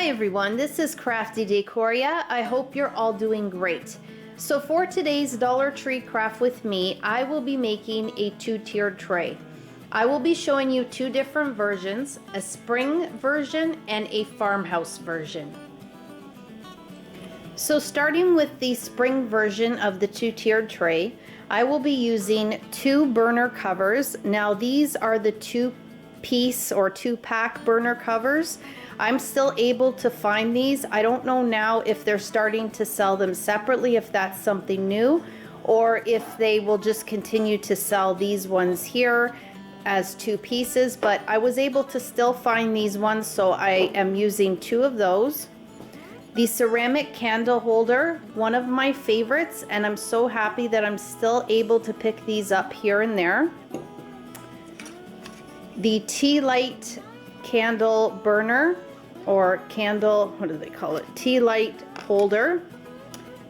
Hi everyone, this is Crafty Decoria. I hope you're all doing great. So for today's Dollar Tree Craft with me, I will be making a two-tiered tray. I will be showing you two different versions, a spring version and a farmhouse version. So starting with the spring version of the two-tiered tray, I will be using two burner covers. Now these are the two-piece or two-pack burner covers. I'm still able to find these. I don't know now if they're starting to sell them separately, if that's something new, or if they will just continue to sell these ones here as two pieces, but I was able to still find these ones, so I am using two of those. The ceramic candle holder, one of my favorites, and I'm so happy that I'm still able to pick these up here and there. The tea light candle burner, or candle, what do they call it? Tea light holder.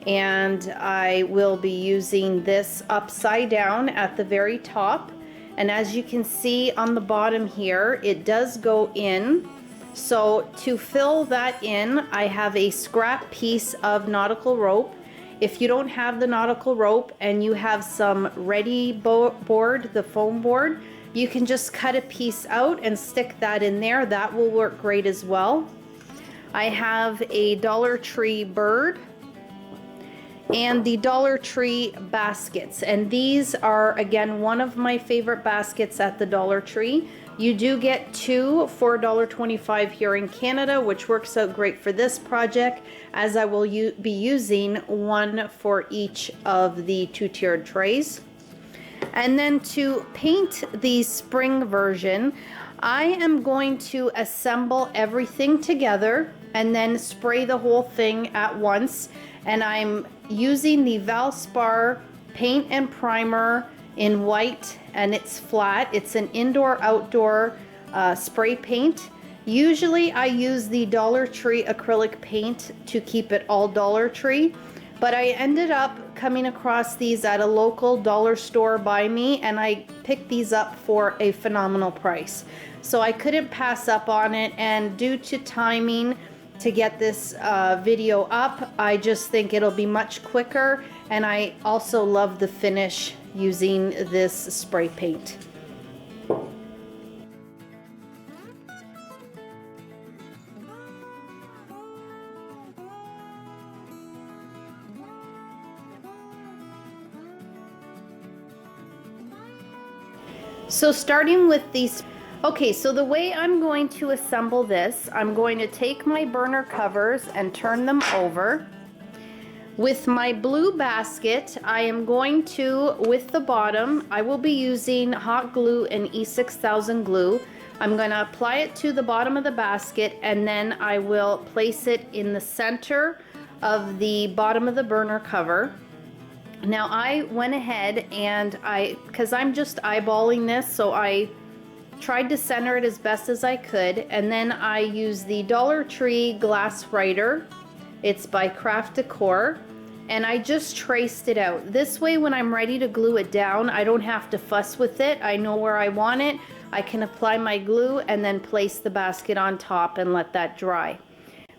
And I will be using this upside down at the very top. And as you can see on the bottom here, it does go in. So to fill that in, I have a scrap piece of nautical rope. If you don't have the nautical rope and you have some ready board, the foam board, you can just cut a piece out and stick that in there. That will work great as well. I have a Dollar Tree bird and the Dollar Tree baskets, and these are again one of my favorite baskets at the Dollar Tree. You do get two for $1.25 here in Canada, which works out great for this project, as I will be using one for each of the two-tiered trays. And then to paint the spring version, I am going to assemble everything together and then spray the whole thing at once. And I'm using the Valspar paint and primer in white, and it's flat. It's an indoor-outdoor spray paint. Usually I use the Dollar Tree acrylic paint to keep it all Dollar Tree, but I ended up coming across these at a local dollar store by me, and I picked these up for a phenomenal price. So I couldn't pass up on it, and due to timing to get this video up, I just think it'll be much quicker, and I also love the finish using this spray paint. So starting with these, okay, so the way I'm going to assemble this, I'm going to take my burner covers and turn them over. With my blue basket, I am going to, with the bottom, I will be using hot glue and E6000 glue. I'm going to apply it to the bottom of the basket, and then I will place it in the center of the bottom of the burner cover. Now I went ahead and because I'm just eyeballing this, so I tried to center it as best as I could, and then I used the Dollar Tree glass writer. It's by Craft Decor, and I just traced it out. This way when I'm ready to glue it down, I don't have to fuss with it. I know where I want it. I can apply my glue and then place the basket on top and let that dry.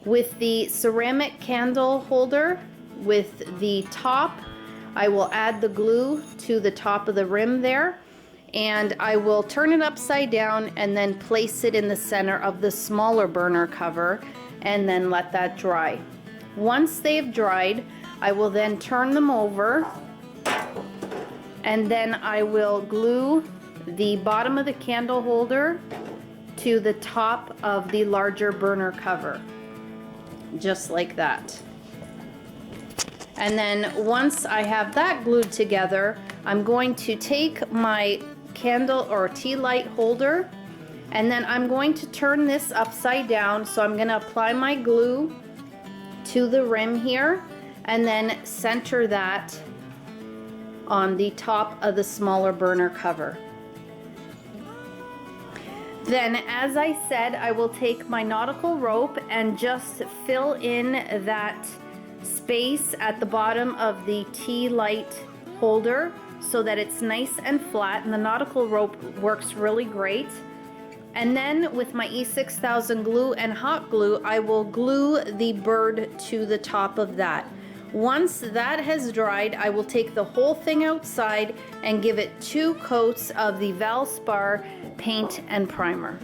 With the ceramic candle holder, with the top, I will add the glue to the top of the rim there, and I will turn it upside down and then place it in the center of the smaller burner cover and then let that dry. Once they've dried, I will then turn them over, and then I will glue the bottom of the candle holder to the top of the larger burner cover, just like that. And then once I have that glued together, I'm going to take my candle or tea light holder, and then I'm going to turn this upside down. So I'm going to apply my glue to the rim here and then center that on the top of the smaller burner cover. Then, as I said, I will take my nautical rope and just fill in that space at the bottom of the tea light holder so that it's nice and flat, and the nautical rope works really great. And then with my E6000 glue and hot glue, I will glue the bird to the top of that. Once that has dried, I will take the whole thing outside and give it 2 coats of the Valspar paint and primer.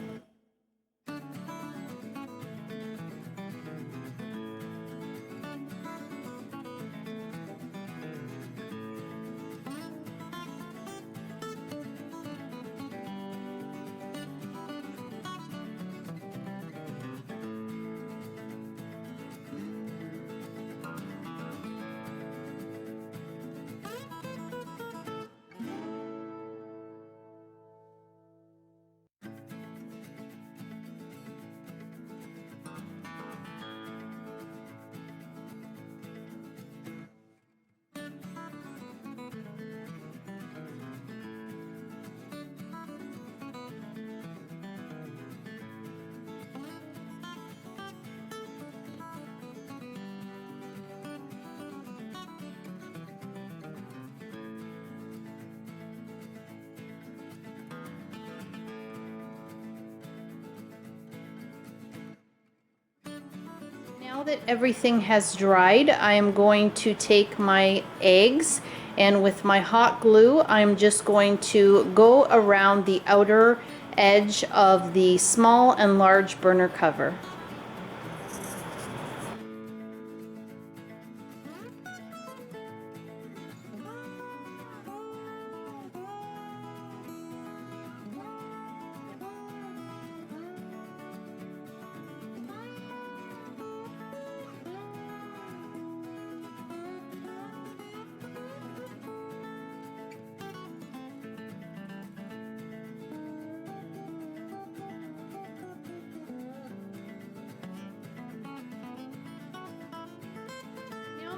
Now that everything has dried, I am going to take my eggs, and with my hot glue, I'm just going to go around the outer edge of the small and large burner cover.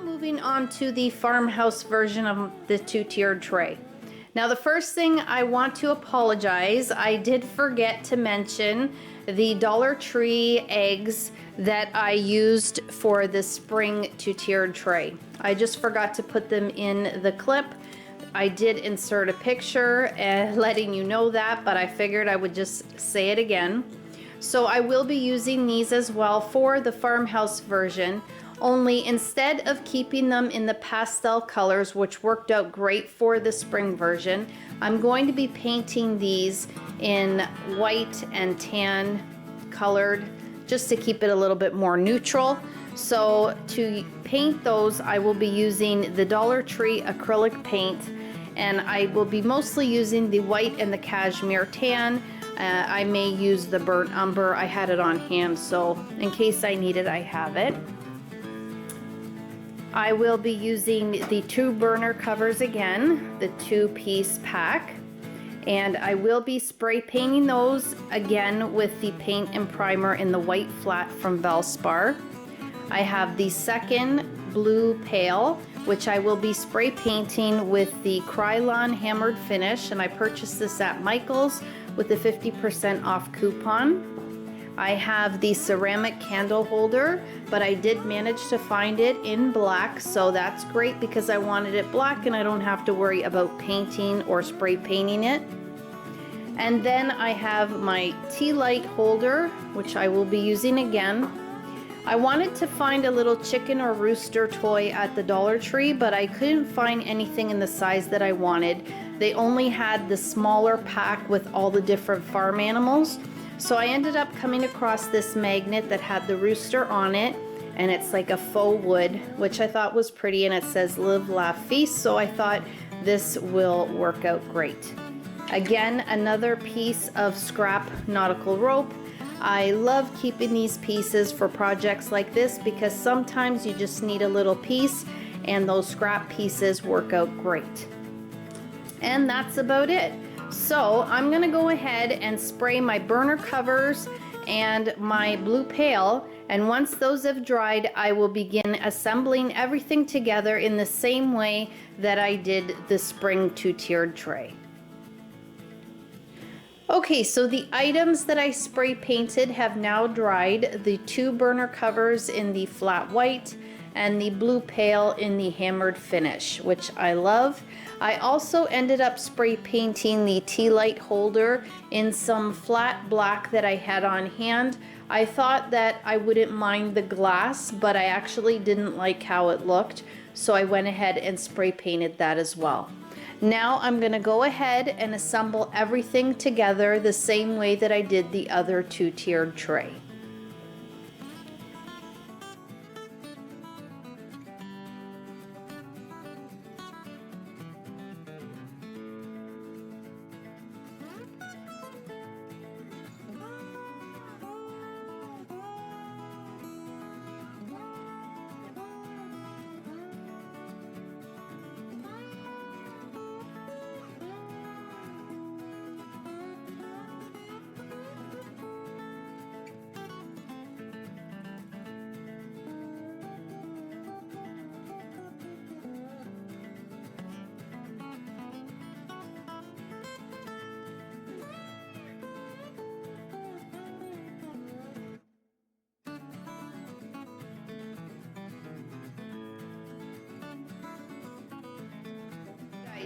Moving on to the Farmhouse version of the 2-tiered tray. Now the first thing I want to apologize, I did forget to mention the Dollar Tree eggs that I used for the spring 2-tiered tray. I just forgot to put them in the clip. I did insert a picture letting you know that, but I figured I would just say it again. So I will be using these as well for the Farmhouse version. Only instead of keeping them in the pastel colors, which worked out great for the spring version, I'm going to be painting these in white and tan colored, just to keep it a little bit more neutral. So to paint those, I will be using the Dollar Tree acrylic paint, and I will be mostly using the white and the cashmere tan. I may use the burnt umber. I had it on hand, so in case I need it, I have it. I will be using the 2 burner covers again, the 2-piece pack, and I will be spray painting those again with the paint and primer in the white flat from Valspar. I have the second blue pail, which I will be spray painting with the Krylon hammered finish, and I purchased this at Michael's with a 50% off coupon. I have the ceramic candle holder, but I did manage to find it in black, so that's great because I wanted it black and I don't have to worry about painting or spray painting it. And then I have my tea light holder, which I will be using again. I wanted to find a little chicken or rooster toy at the Dollar Tree, but I couldn't find anything in the size that I wanted. They only had the smaller pack with all the different farm animals. So I ended up coming across this magnet that had the rooster on it, and it's like a faux wood, which I thought was pretty, and it says live, laugh, feast, so I thought this will work out great. Again, another piece of scrap nautical rope. I love keeping these pieces for projects like this because sometimes you just need a little piece, and those scrap pieces work out great. And that's about it. So I'm gonna go ahead and spray my burner covers and my blue pail, and once those have dried, I will begin assembling everything together in the same way that I did the spring 2-tiered tray. Okay, so the items that I spray painted have now dried. The 2 burner covers in the flat white and the blue pale in the hammered finish, which I love. I also ended up spray painting the tea light holder in some flat black that I had on hand. I thought that I wouldn't mind the glass, but I actually didn't like how it looked, so I went ahead and spray painted that as well. Now I'm going to go ahead and assemble everything together the same way that I did the other two-tiered tray.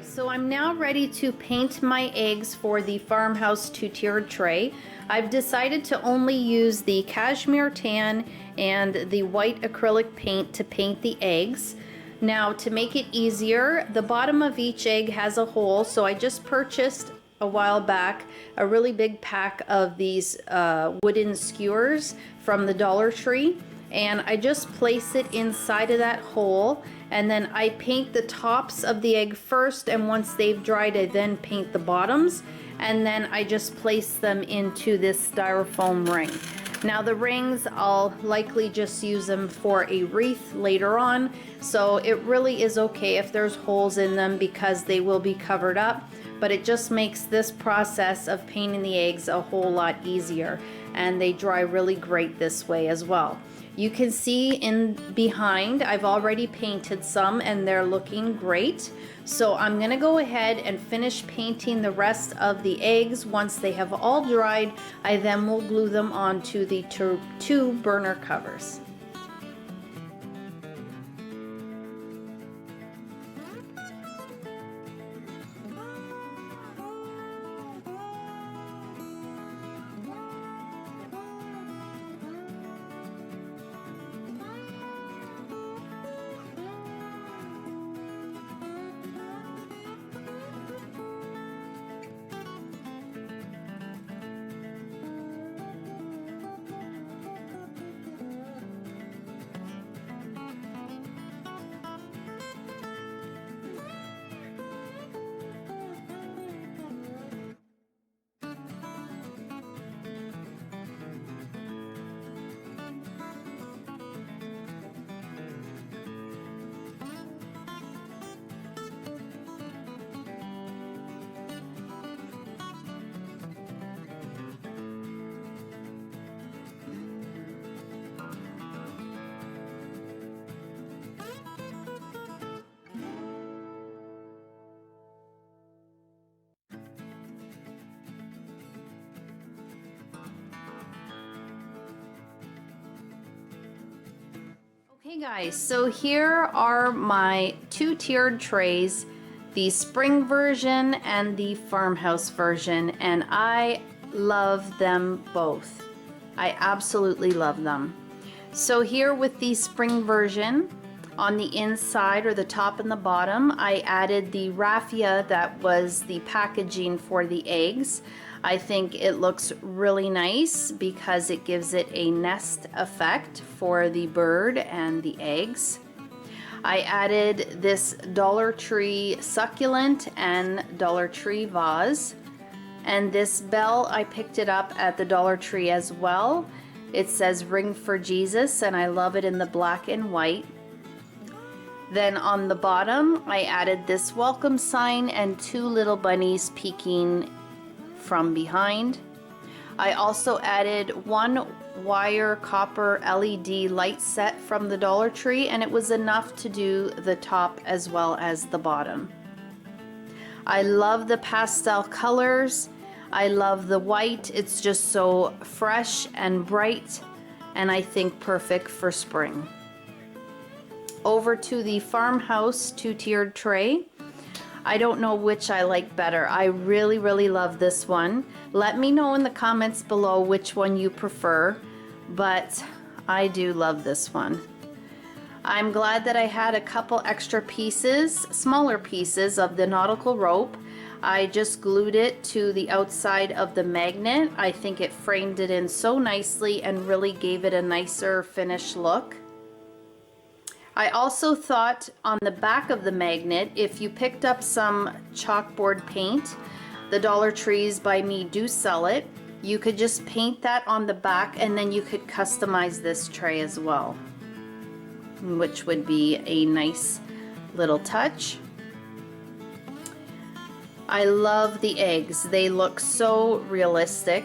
So I'm now ready to paint my eggs for the Farmhouse two-tiered tray. I've decided to only use the cashmere tan and the white acrylic paint to paint the eggs. Now, to make it easier, the bottom of each egg has a hole, so I just purchased a while back a really big pack of these wooden skewers from the Dollar Tree, and I just place it inside of that hole, and then I paint the tops of the egg first, and once they've dried I then paint the bottoms, and then I just place them into this styrofoam ring. Now the rings, I'll likely just use them for a wreath later on, so it really is okay if there's holes in them because they will be covered up, but it just makes this process of painting the eggs a whole lot easier, and they dry really great this way as well. You can see in behind, I've already painted some and they're looking great. So I'm gonna go ahead and finish painting the rest of the eggs. Once they have all dried, I then will glue them onto the two burner covers. Hey guys, so here are my two-tiered trays, the spring version and the Farmhouse version, and I love them both. I absolutely love them. So here with the spring version, on the inside or the top and the bottom, I added the raffia that was the packaging for the eggs. I think it looks really nice because it gives it a nest effect for the bird and the eggs. I added this Dollar Tree succulent and Dollar Tree vase. And this bell, I picked it up at the Dollar Tree as well. It says Ring for Jesus, and I love it in the black and white. Then on the bottom, I added this welcome sign and two little bunnies peeking from behind. I also added one wire copper LED light set from the Dollar Tree, and it was enough to do the top as well as the bottom. I love the pastel colors. I love the white. It's just so fresh and bright, and I think perfect for spring. over to the Farmhouse 2-tiered tray. I don't know which I like better. I really, really love this one. Let me know in the comments below which one you prefer, but I do love this one. I'm glad that I had a couple extra pieces, smaller pieces of the nautical rope. I just glued it to the outside of the magnet. I think it framed it in so nicely and really gave it a nicer finished look. I also thought on the back of the magnet, if you picked up some chalkboard paint, the Dollar Trees by me do sell it, you could just paint that on the back and then you could customize this tray as well, which would be a nice little touch. I love the eggs. They look so realistic.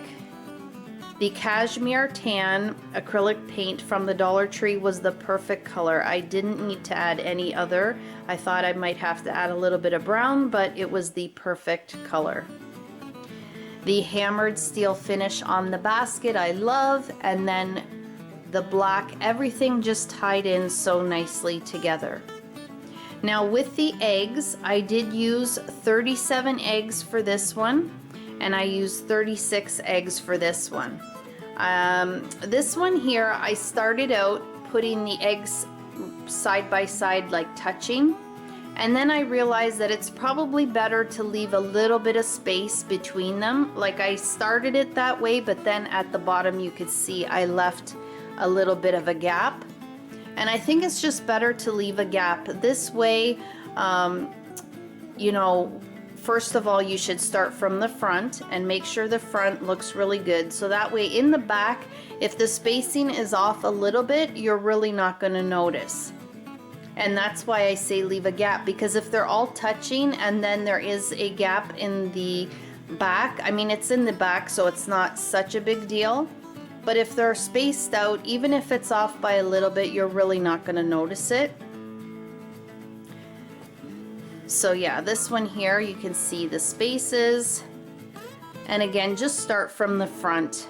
The cashmere tan acrylic paint from the Dollar Tree was the perfect color. I didn't need to add any other. I thought I might have to add a little bit of brown, but it was the perfect color. The hammered steel finish on the basket I love, and then the black, everything just tied in so nicely together. Now with the eggs, I did use 37 eggs for this one, and I used 36 eggs for this one. This one here, I started out putting the eggs side by side, like touching, and then I realized that it's probably better to leave a little bit of space between them. Like I started it that way, but then at the bottom you could see I left a little bit of a gap, and I think it's just better to leave a gap. This way, you know, first of all, you should start from the front and make sure the front looks really good. So that way in the back, if the spacing is off a little bit, you're really not going to notice. And that's why I say leave a gap, because if they're all touching and then there is a gap in the back, I mean, it's in the back, so it's not such a big deal. But if they're spaced out, even if it's off by a little bit, you're really not going to notice it. So yeah, this one here, you can see the spaces. And again, just start from the front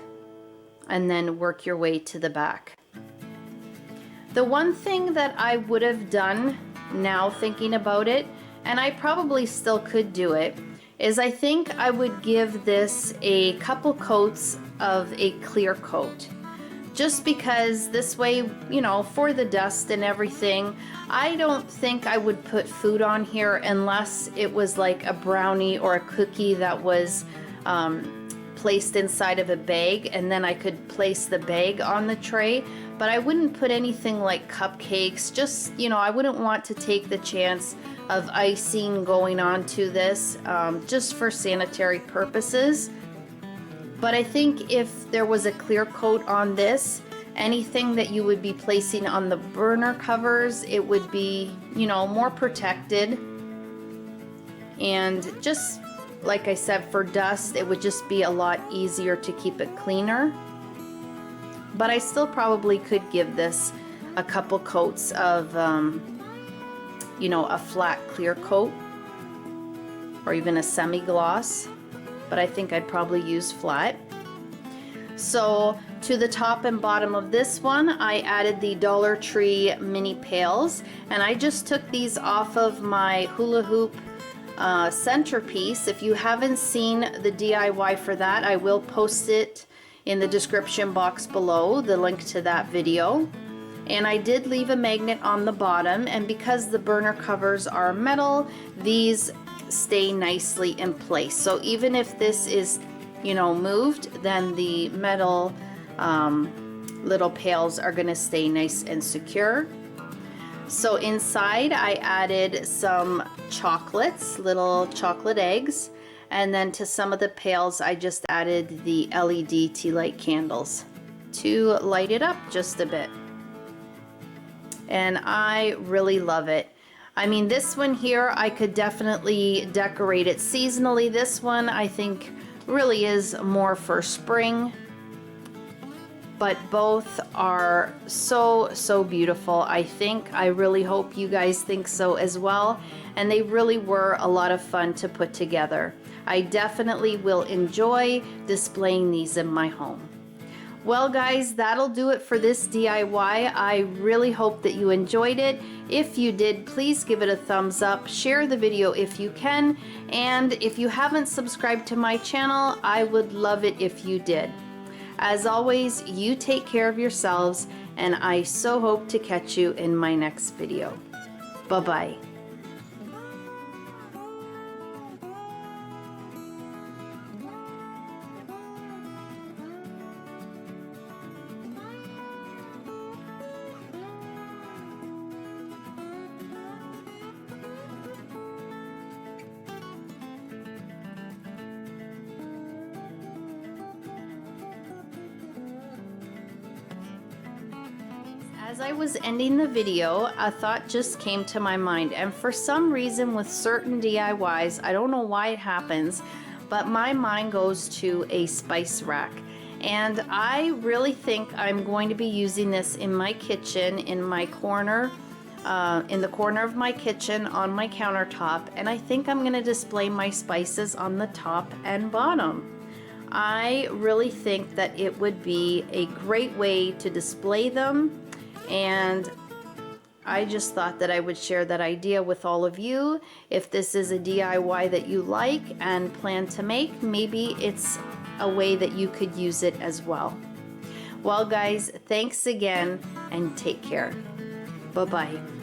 and then work your way to the back. The one thing that I would have done now thinking about it, and I probably still could do it, is I think I would give this a couple coats of a clear coat. Just because this way, you know, for the dust and everything, I don't think I would put food on here unless it was like a brownie or a cookie that was placed inside of a bag, and then I could place the bag on the tray. But I wouldn't put anything like cupcakes. Just, you know, I wouldn't want to take the chance of icing going on to this, just for sanitary purposes. But I think if there was a clear coat on this, anything that you would be placing on the burner covers, it would be, you know, more protected. And just like I said, for dust, it would just be a lot easier to keep it cleaner. But I still probably could give this a couple coats of, you know, a flat clear coat, or even a semi-gloss. But I think I'd probably use flat. So to the top and bottom of this one, I added the Dollar Tree mini pails, and I just took these off of my hula hoop centerpiece. If you haven't seen the DIY for that, I will post it in the description box below, the link to that video. And I did leave a magnet on the bottom, and because the burner covers are metal, these stay nicely in place. So even if this is, you know, moved, then the metal little pails are going to stay nice and secure. So inside I added some chocolates, little chocolate eggs, and then to some of the pails I just added the LED tea light candles to light it up just a bit. And I really love it. I mean, this one here, I could definitely decorate it seasonally. This one, I think, really is more for spring. But both are so, so beautiful. I really hope you guys think so as well. And they really were a lot of fun to put together. I definitely will enjoy displaying these in my home. Well guys, that'll do it for this DIY. I really hope that you enjoyed it. If you did, please give it a thumbs up, share the video if you can, and if you haven't subscribed to my channel, I would love it if you did. As always, you take care of yourselves, and I so hope to catch you in my next video. Bye-bye. As I was ending the video, a thought just came to my mind, and for some reason with certain DIYs, I don't know why it happens, but my mind goes to a spice rack. And I really think I'm going to be using this in my kitchen, in my corner, in the corner of my kitchen on my countertop, and I think I'm going to display my spices on the top and bottom. I really think that it would be a great way to display them, and I just thought that I would share that idea with all of you. If this is a DIY that you like and plan to make, maybe it's a way that you could use it as well. Well guys, thanks again and take care. Bye-bye.